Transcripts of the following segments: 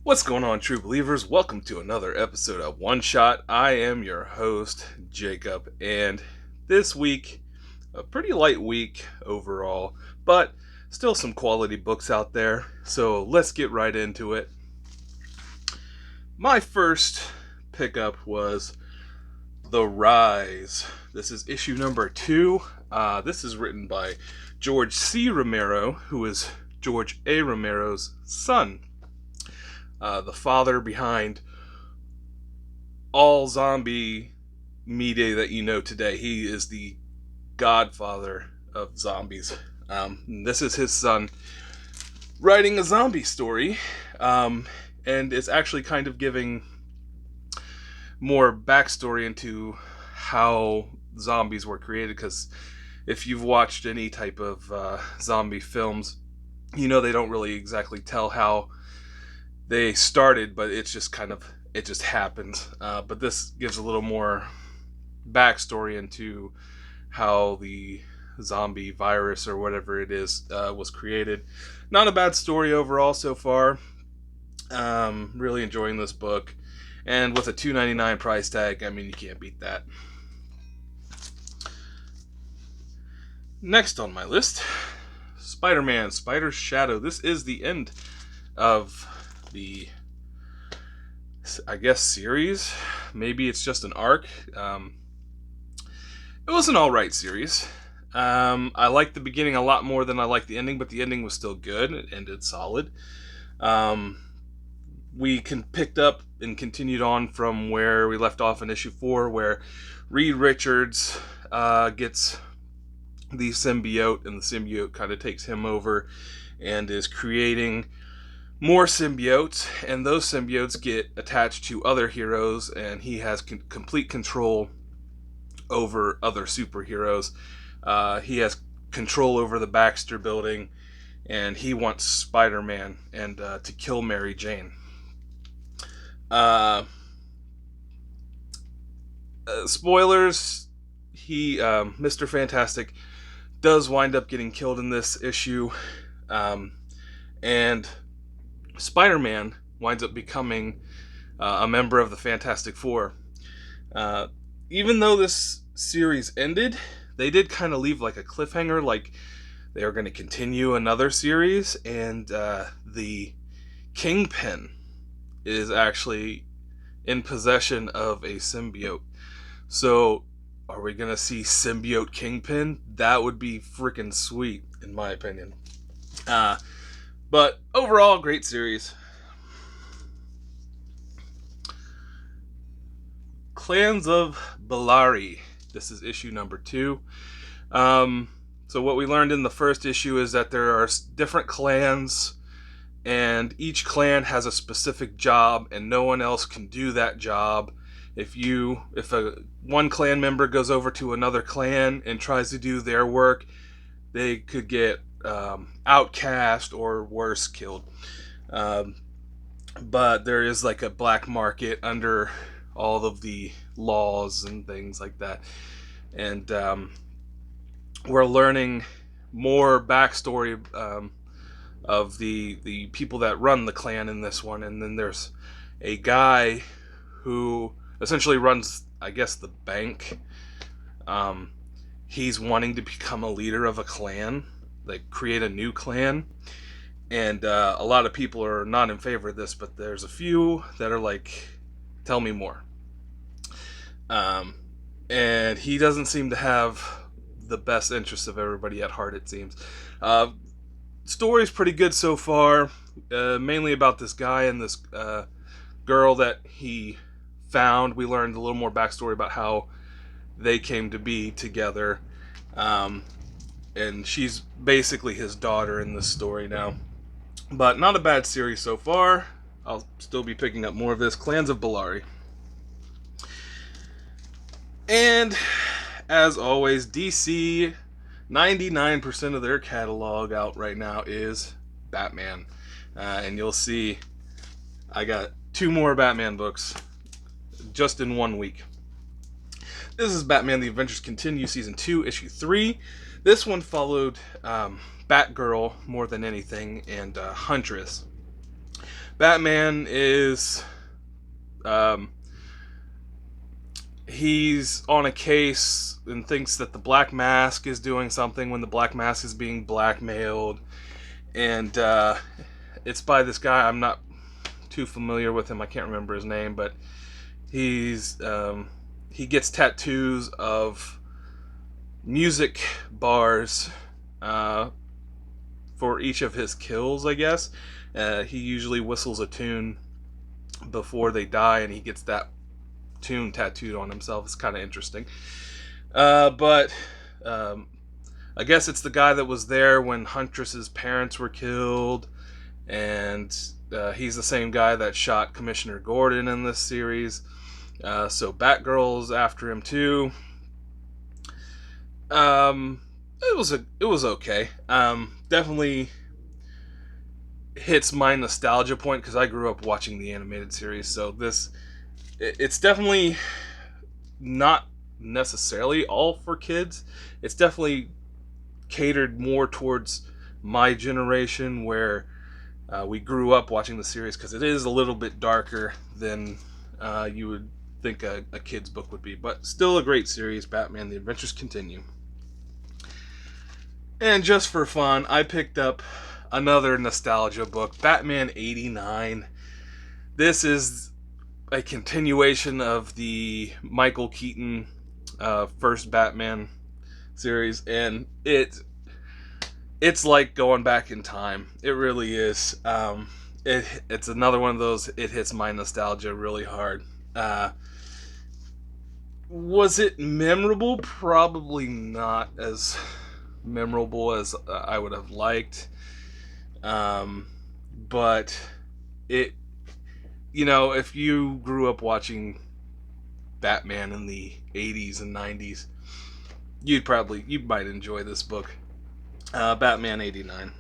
What's going on, true believers? Welcome to another episode of One Shot. I am your host, Jacob, and this week, a pretty light week overall, but still some quality books out there, so let's get right into it. My first pickup was The Rise. This is issue number 2. This is written by George C. Romero, who is George A. Romero's son. The father behind all zombie media that you know today. He is the godfather of zombies. This is his son writing a zombie story, and it's actually kind of giving more backstory into how zombies were created, because if you've watched any type of zombie films, you know they don't really exactly tell how they started, but it just happens. But this gives a little more backstory into how the zombie virus or whatever it is was created. Not a bad story overall so far. Really enjoying this book, and with a $2.99 price tag, I mean, you can't beat that. Next on my list, SpiderMan, Spider's Shadow. This is the end of the, I guess, series. Maybe it's just an arc. It was an alright series. I liked the beginning a lot more than I liked the ending, but the ending was still good. It ended solid. We picked up and continued on from where we left off in issue 4, where Reed Richards gets the symbiote, and the symbiote kind of takes him over and is creating more symbiotes, and those symbiotes get attached to other heroes, and he has complete control over other superheroes. He has control over the Baxter building, and he wants Spider-Man and to kill Mary Jane. Spoilers, Mr. Fantastic does wind up getting killed in this issue, and Spider-Man winds up becoming a member of the Fantastic Four. Even though this series ended, they did kind of leave like a cliffhanger, like they are going to continue another series, and the Kingpin is actually in possession of a symbiote. So, are we going to see symbiote Kingpin? That would be freaking sweet, in my opinion. But overall, great series. Clans of Ballari. This is issue number 2. So what we learned in the first issue is that there are different clans, and each clan has a specific job, and no one else can do that job. If one clan member goes over to another clan and tries to do their work, they could get outcast or worse, killed. But there is like a black market under all of the laws and things like that, and we're learning more backstory of the people that run the clan in this one. And then there's a guy who essentially runs, I guess, the bank. He's wanting to become a leader of a clan, like create a new clan, and a lot of people are not in favor of this, but there's a few that are like, tell me more. And he doesn't seem to have the best interests of everybody at heart, it seems. Story's pretty good so far, mainly about this guy and this girl that he found. We learned a little more backstory about how they came to be together. And she's basically his daughter in this story now. But not a bad series so far. I'll still be picking up more of this. Clans of Ballari. And, as always, DC, 99% of their catalog out right now is Batman. And you'll see I got 2 more Batman books just in 1 week. This is Batman: The Avengers Continue, Season 2, Issue 3. This one followed Batgirl more than anything, and Huntress. Batman is he's on a case and thinks that the Black Mask is doing something when the Black Mask is being blackmailed, and it's by this guy. I'm not too familiar with him. I can't remember his name, but he gets tattoos of music bars for each of his kills, I guess. He usually whistles a tune before they die, and he gets that tune tattooed on himself. It's kind of interesting. But I guess it's the guy that was there when Huntress's parents were killed, and he's the same guy that shot Commissioner Gordon in this series. So Batgirl's after him too. It was okay. Definitely hits my nostalgia point because I grew up watching the animated series. So it's definitely not necessarily all for kids. It's definitely catered more towards my generation, where we grew up watching the series, because it is a little bit darker than you would think a kid's book would be. But still a great series, Batman: The Adventures Continue. And just for fun, I picked up another nostalgia book, Batman 89. This is a continuation of the Michael Keaton first Batman series, and it's like going back in time. It really is. It's another one of those, it hits my nostalgia really hard. Was it memorable? Probably not as memorable as I would have liked. But it, if you grew up watching Batman in the 80s and 90s, you might enjoy this book. Batman 89.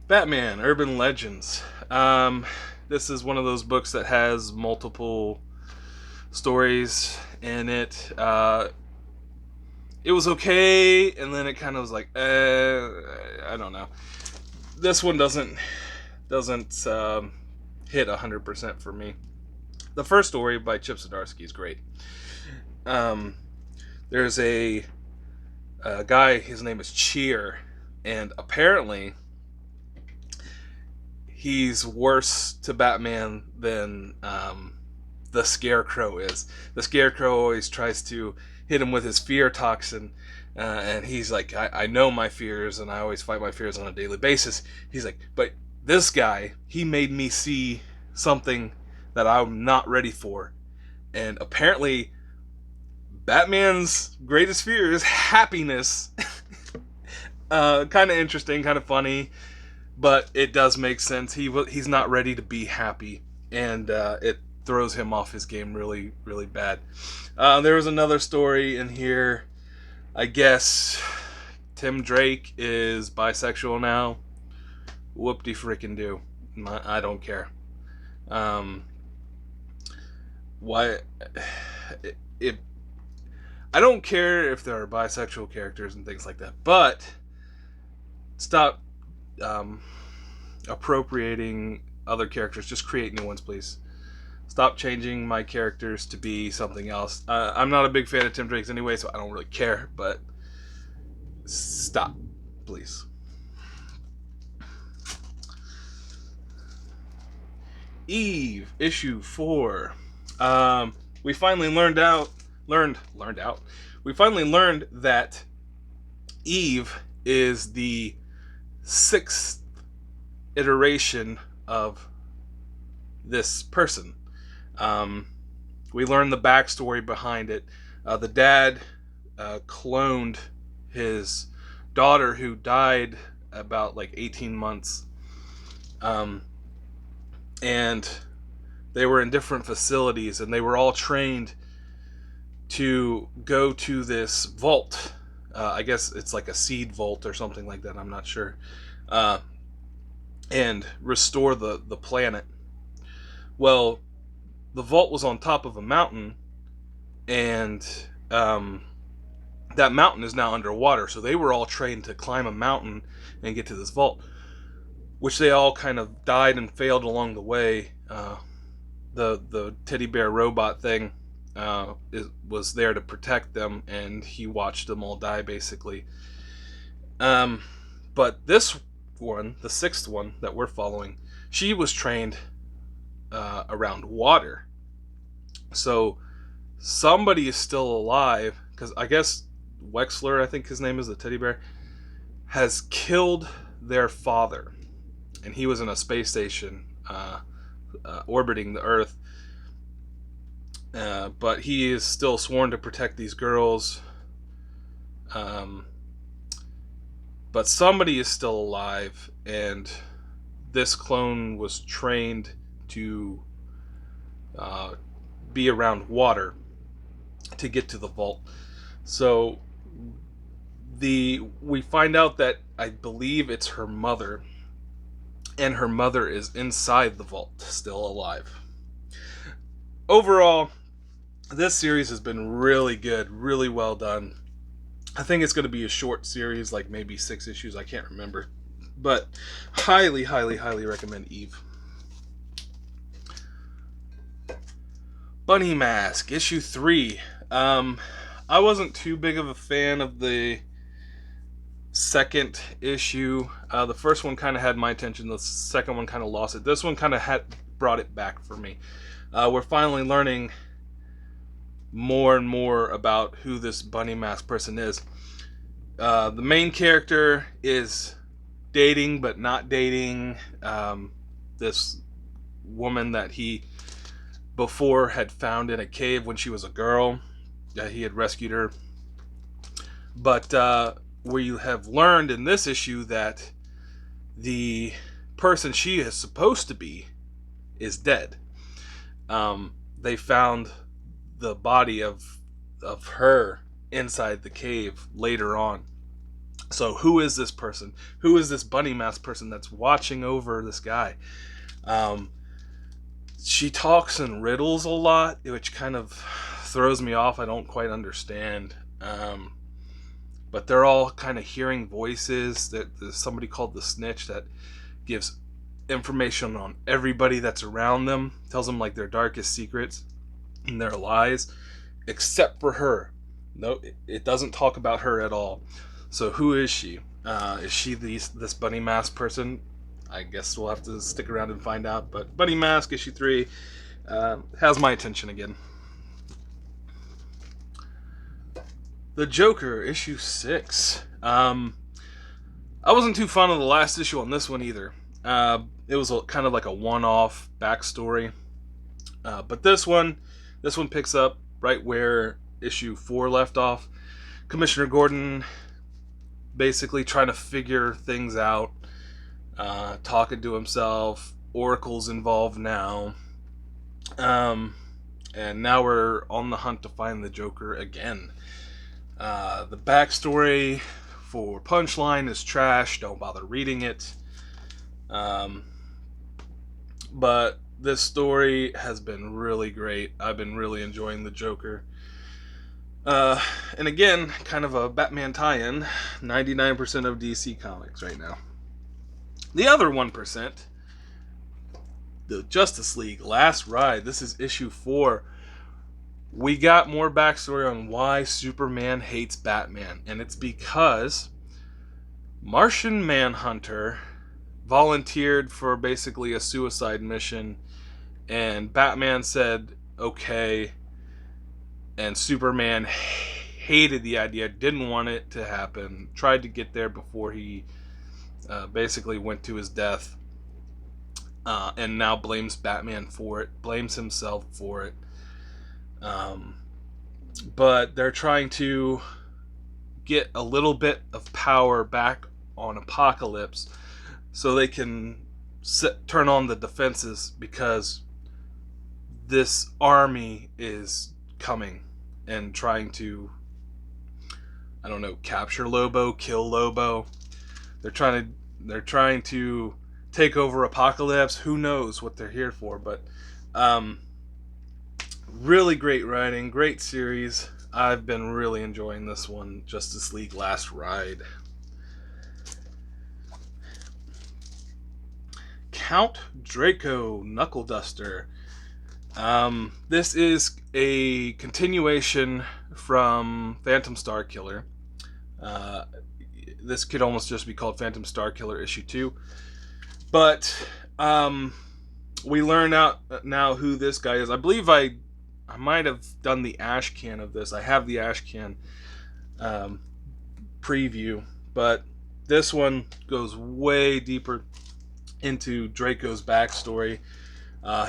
Batman Urban Legends. This is one of those books that has multiple stories in it. It was okay, and then it kind of was like, I don't know. This one doesn't hit 100% for me. The first story by Chip Zdarsky is great. There's a guy, his name is Cheer, and apparently he's worse to Batman than the Scarecrow is. The Scarecrow always tries to hit him with his fear toxin, and he's like, I know my fears, and I always fight my fears on a daily basis. He's like, but this guy, he made me see something that I'm not ready for. And apparently Batman's greatest fear is happiness. Kind of interesting, kind of funny, but it does make sense. He's not ready to be happy, and it throws him off his game really, really bad. There was another story in here. I guess Tim Drake is bisexual now. Whoop-de-frickin-do. I don't care. Why? I don't care if there are bisexual characters and things like that, but stop appropriating other characters. Just create new ones, please. Stop changing my characters to be something else. I'm not a big fan of Tim Drake's anyway, so I don't really care, but stop, please. Eve, issue 4. We finally learned out. We finally learned that Eve is the 6th iteration of this person. We learned the backstory behind it. The dad cloned his daughter, who died about 18 months. And they were in different facilities, and they were all trained to go to this vault. I guess it's like a seed vault or something like that. I'm not sure. And restore the planet. Well, the vault was on top of a mountain, and that mountain is now underwater. So they were all trained to climb a mountain and get to this vault, which they all kind of died and failed along the way. The teddy bear robot thing was there to protect them, and he watched them all die, basically. But this one, the sixth one that we're following, she was trained around water. So somebody is still alive, because I guess Wexler, I think his name is, the teddy bear, has killed their father. And he was in a space station orbiting the Earth. But he is still sworn to protect these girls. But somebody is still alive, and this clone was trained to be around water to get to the vault. So we find out that I believe it's her mother, and her mother is inside the vault, still alive. Overall, this series has been really good, really well done. I think it's going to be a short series, like maybe 6 issues, I can't remember. But highly, highly, highly recommend Eve. Bunny Mask, issue 3. I wasn't too big of a fan of the second issue. The first one kind of had my attention. The second one kind of lost it. This one kind of brought it back for me. We're finally learning more and more about who this Bunny Mask person is. The main character is dating but not dating this woman that he before had found in a cave when she was a girl. He had rescued her. But we have learned in this issue that the person she is supposed to be is dead. They found the body of her inside the cave later on. So who is this person? Who is this Bunny Mask person that's watching over this guy? She talks in riddles a lot, which kind of throws me off. I don't quite understand. But they're all kind of hearing voices. There's somebody called the Snitch that gives information on everybody that's around them, tells them like their darkest secrets and their lies, except for her. No, it doesn't talk about her at all. So who is she? Is she this Bunny Mask person? I guess we'll have to stick around and find out. But Bunny Mask issue 3 has my attention again. The Joker issue 6. I wasn't too fond of the last issue on this one either. It was kind of like a one-off backstory. But this one picks up right where issue 4 left off. Commissioner Gordon basically trying to figure things out, talking to himself. Oracle's involved now. And now we're on the hunt to find the Joker again. The backstory for Punchline is trash. Don't bother reading it. But this story has been really great. I've been really enjoying the Joker. And again, kind of a Batman tie-in. 99% of DC Comics right now. The other 1%, the Justice League Last Ride. This is issue 4. We got more backstory on why Superman hates Batman. And it's because Martian Manhunter volunteered for basically a suicide mission, and Batman said okay, and Superman hated the idea, didn't want it to happen, tried to get there before he basically went to his death, and now blames Batman for it, blames himself for it. But they're trying to get a little bit of power back on Apocalypse so they can turn on the defenses, because this army is coming and trying to, I don't know, capture Lobo, kill Lobo. They're trying to take over Apocalypse. Who knows what they're here for? But really great writing, great series. I've been really enjoying this one, Justice League Last Ride. Count Draco, Knuckleduster. This is a continuation from Phantom Star Killer. This could almost just be called Phantom Star Killer issue 2. But we learn out now who this guy is. I believe I might have done the ash can of this. I have the ash can preview, but this one goes way deeper into Draco's backstory.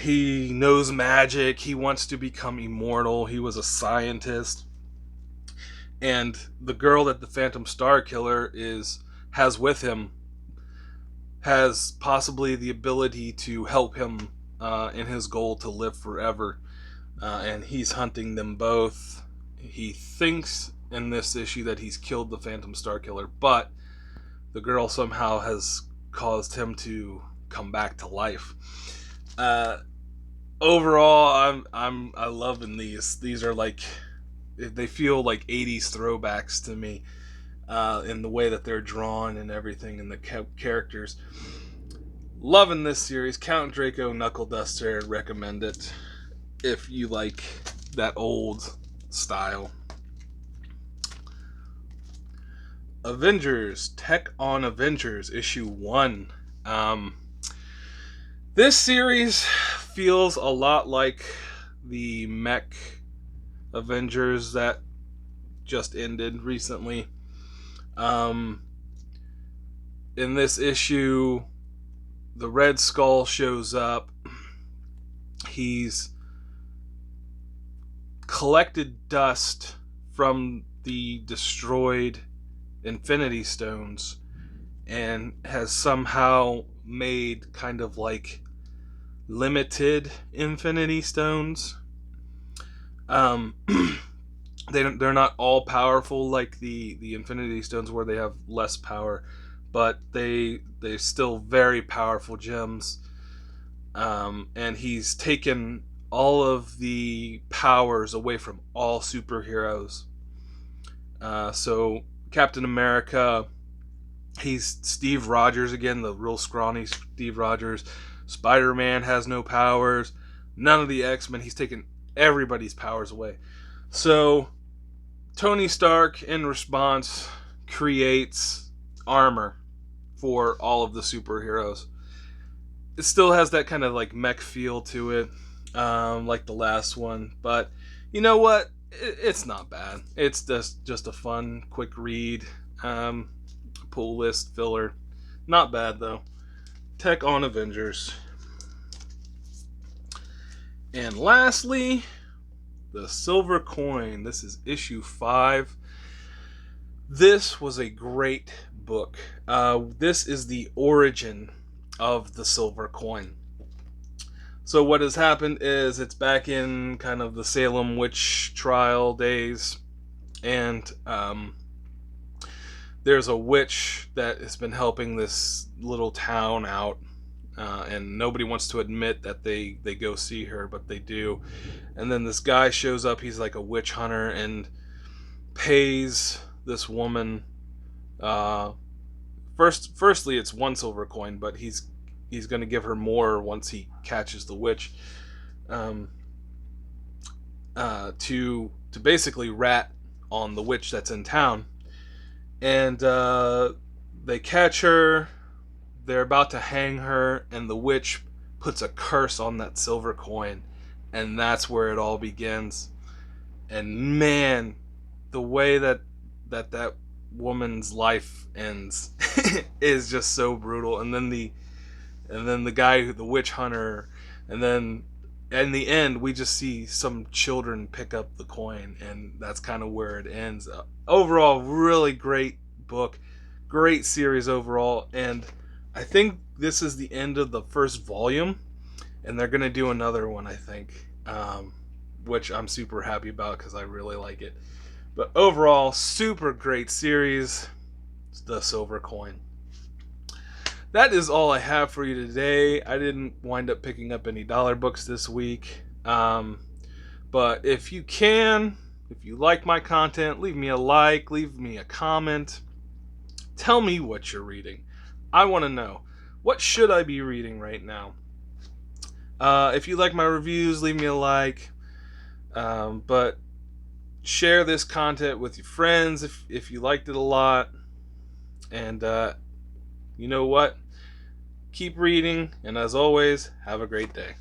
He knows magic. He wants to become immortal. He was a scientist. And the girl that the Phantom Star Killer has with him has possibly the ability to help him in his goal to live forever. And he's hunting them both. He thinks in this issue that he's killed the Phantom Star Killer, but the girl somehow has caused him to come back to life. Overall, I'm loving these. These are like, they feel like 80s throwbacks to me in the way that they're drawn and everything, and the characters. Loving this series. Count Draco, Knuckleduster. Recommend it if you like that old style. Avengers, Tech on Avengers, issue 1. This series feels a lot like the Mech Avengers that just ended recently. In this issue, the Red Skull shows up. He's collected dust from the destroyed Infinity Stones and has somehow made kind of like limited Infinity Stones. They're not all powerful like the Infinity Stones where they have less power, but they're still very powerful gems. And he's taken all of the powers away from all superheroes. So Captain America, he's Steve Rogers again, the real scrawny Steve Rogers. SpiderMan has no powers. None of the X-Men. He's taken everybody's powers away. So Tony Stark, in response, creates armor for all of the superheroes. It still has that kind of like mech feel to it, like the last one. But you know what? It's not bad. It's just a fun, quick read. Pull list filler. Not bad though. Tech on Avengers. And lastly, the Silver Coin. This is issue 5. This was a great book. This is the origin of the Silver Coin. So what has happened is it's back in kind of the Salem witch trial days, and there's a witch that has been helping this little town out, and nobody wants to admit that they go see her, but they do. And then this guy shows up. He's like a witch hunter and pays this woman. Firstly, it's 1 silver coin, but he's going to give her more once he catches the witch. To basically rat on the witch that's in town. And they catch her. They're about to hang her, and the witch puts a curse on that silver coin, and that's where it all begins. And man, the way that woman's life ends is just so brutal. And then the guy, the witch hunter, and then in the end we just see some children pick up the coin, and that's kind of where it ends. Overall, really great book, great series overall, and I think this is the end of the first volume, and they're gonna do another one, I think, which I'm super happy about because I really like it. But overall, super great series, The Silver Coin. That is all I have for you today. I didn't wind up picking up any dollar books this week. But if you If you like my content, leave me a like, leave me a comment. Tell me what you're reading. I want to know. What should I be reading right now? If you like my reviews, leave me a like. But share this content with your friends if you liked it a lot. And you know what? Keep reading, and as always, have a great day.